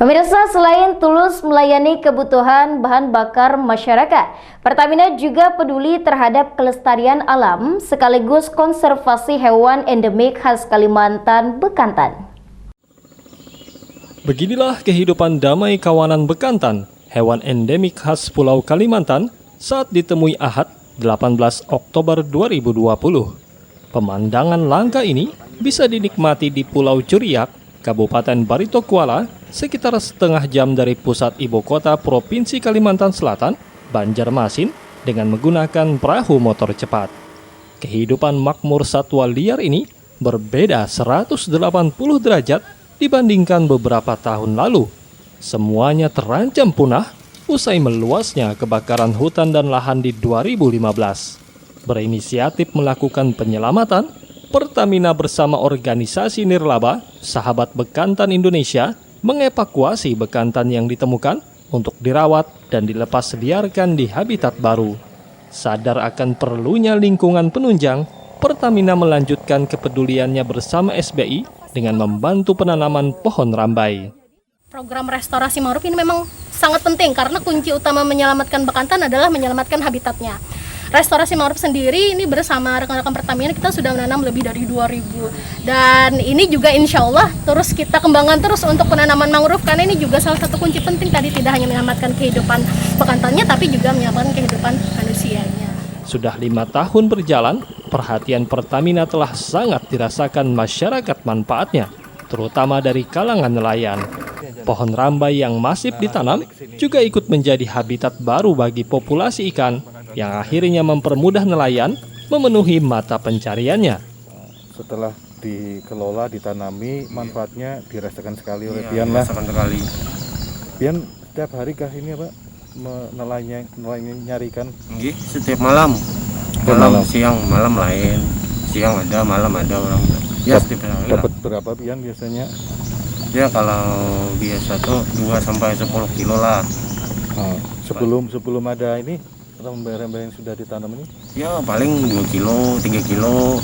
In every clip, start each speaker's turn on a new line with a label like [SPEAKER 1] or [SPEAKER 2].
[SPEAKER 1] Pemirsa, selain tulus melayani kebutuhan bahan bakar masyarakat, Pertamina juga peduli terhadap kelestarian alam sekaligus konservasi hewan endemik khas Kalimantan, bekantan.
[SPEAKER 2] Beginilah kehidupan damai kawanan bekantan, hewan endemik khas Pulau Kalimantan, saat ditemui Ahad 18 Oktober 2020. Pemandangan langka ini bisa dinikmati di Pulau Curiak, Kabupaten Barito Kuala, sekitar setengah jam dari pusat ibu kota Provinsi Kalimantan Selatan, Banjarmasin, dengan menggunakan perahu motor cepat. Kehidupan makmur satwa liar ini berbeda 180 derajat dibandingkan beberapa tahun lalu. Semuanya terancam punah usai meluasnya kebakaran hutan dan lahan di 2015. Berinisiatif melakukan penyelamatan, Pertamina bersama organisasi nirlaba Sahabat Bekantan Indonesia mengevakuasi bekantan yang ditemukan untuk dirawat dan dilepas liarkan di habitat baru. Sadar akan perlunya lingkungan penunjang, Pertamina melanjutkan kepeduliannya bersama SBI dengan membantu penanaman pohon rambai.
[SPEAKER 3] Program restorasi mangrove ini memang sangat penting karena kunci utama menyelamatkan bekantan adalah menyelamatkan habitatnya. Restorasi mangrove sendiri ini bersama rekan-rekan Pertamina kita sudah menanam lebih dari 2.000 dan ini juga insya Allah terus kita kembangkan terus untuk penanaman mangrove karena ini juga salah satu kunci penting tadi, tidak hanya menyelamatkan kehidupan bekantannya tapi juga menyelamatkan kehidupan manusianya.
[SPEAKER 2] Sudah 5 tahun berjalan, perhatian Pertamina telah sangat dirasakan masyarakat manfaatnya, terutama dari kalangan nelayan. Pohon rambai yang masif ditanam juga ikut menjadi habitat baru bagi populasi ikan yang akhirnya mempermudah nelayan memenuhi mata pencariannya.
[SPEAKER 4] Setelah dikelola, ditanami, manfaatnya dirasakan sekali oleh Pian lah.
[SPEAKER 5] Sekali.
[SPEAKER 4] Pian setiap hari kah ini Pak nelayan nyarikan?
[SPEAKER 5] Nggih, setiap malam. Malam, siang, malam lain. Siang ada, malam ada orang. Ya, setiap hari.
[SPEAKER 4] Dapat berapa Pian biasanya?
[SPEAKER 5] Ya kalau biasa tuh 2 sampai 10 kilo lah.
[SPEAKER 4] Sebelum ada ini rambai-rambai yang sudah ditanam ini?
[SPEAKER 5] Ya paling 2 kilo, 3 kilo.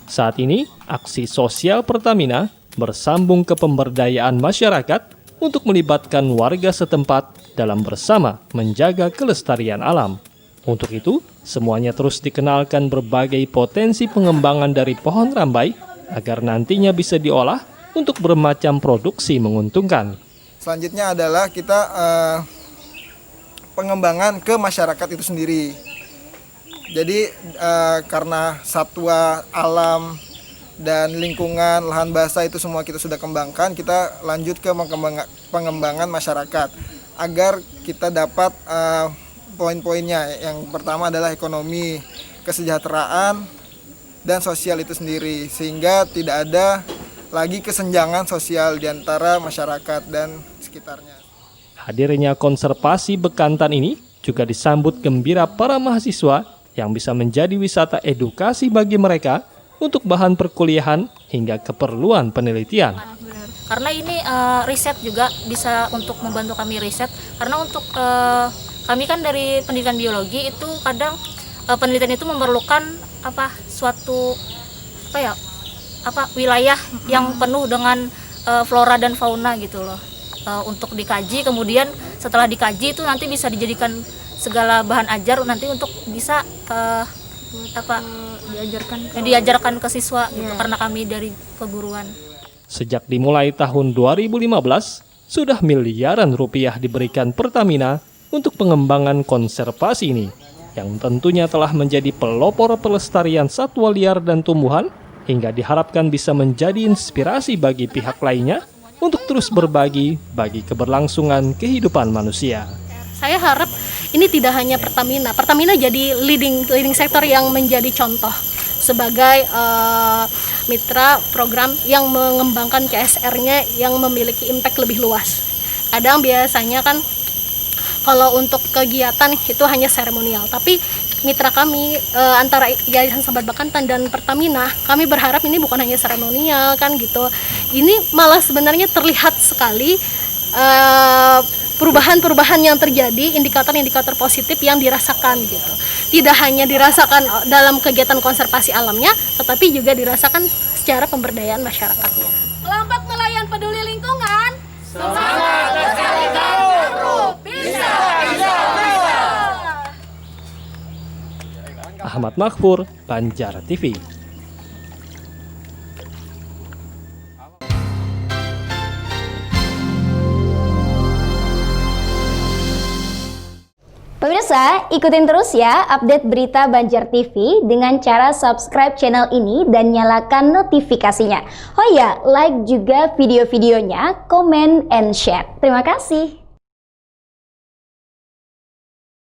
[SPEAKER 2] Saat ini, aksi sosial Pertamina bersambung ke pemberdayaan masyarakat untuk melibatkan warga setempat dalam bersama menjaga kelestarian alam. Untuk itu, semuanya terus dikenalkan berbagai potensi pengembangan dari pohon rambai agar nantinya bisa diolah untuk bermacam produksi menguntungkan.
[SPEAKER 6] Selanjutnya adalah kita pengembangan ke masyarakat itu sendiri. Jadi karena satwa alam dan lingkungan, lahan basah itu semua kita sudah kembangkan, kita lanjut ke pengembangan masyarakat agar kita dapat poin-poinnya. Yang pertama adalah ekonomi, kesejahteraan, dan sosial itu sendiri, sehingga tidak ada lagi kesenjangan sosial di antara masyarakat dan sekitarnya.
[SPEAKER 2] Hadirnya konservasi bekantan ini juga disambut gembira para mahasiswa yang bisa menjadi wisata edukasi bagi mereka untuk bahan perkuliahan hingga keperluan penelitian.
[SPEAKER 7] Karena ini riset juga bisa untuk membantu kami riset, karena untuk kami kan dari pendidikan biologi itu kadang penelitian itu memerlukan suatu wilayah yang penuh dengan flora dan fauna gitu loh, untuk dikaji. Kemudian setelah dikaji itu nanti bisa dijadikan segala bahan ajar nanti untuk bisa diajarkan ke siswa gitu, karena kami dari keguruan.
[SPEAKER 2] Sejak dimulai tahun 2015, sudah miliaran rupiah diberikan Pertamina untuk pengembangan konservasi ini, yang tentunya telah menjadi pelopor pelestarian satwa liar dan tumbuhan, hingga diharapkan bisa menjadi inspirasi bagi pihak lainnya untuk terus berbagi bagi keberlangsungan kehidupan manusia.
[SPEAKER 3] Saya harap ini tidak hanya Pertamina jadi leading sektor yang menjadi contoh sebagai mitra program yang mengembangkan CSR-nya yang memiliki impact lebih luas. Kadang biasanya kan kalau untuk kegiatan itu hanya seremonial, tapi mitra kami antara Yayasan Sahabat Bekantan dan Pertamina, kami berharap ini bukan hanya seremonial kan gitu. Ini malah sebenarnya terlihat sekali perubahan-perubahan yang terjadi, indikator-indikator positif yang dirasakan gitu. Tidak hanya dirasakan dalam kegiatan konservasi alamnya, tetapi juga dirasakan secara pemberdayaan masyarakatnya.
[SPEAKER 8] Kelompok nelayan peduli lingkungan
[SPEAKER 7] Semangat lestarikan mangrove. Bisa.
[SPEAKER 2] Ahmad Makfur, Banjar TV.
[SPEAKER 1] Pemirsa, ikutin terus ya update berita Banjar TV dengan cara subscribe channel ini dan nyalakan notifikasinya. Oh ya, like juga video-videonya, comment and share. Terima kasih.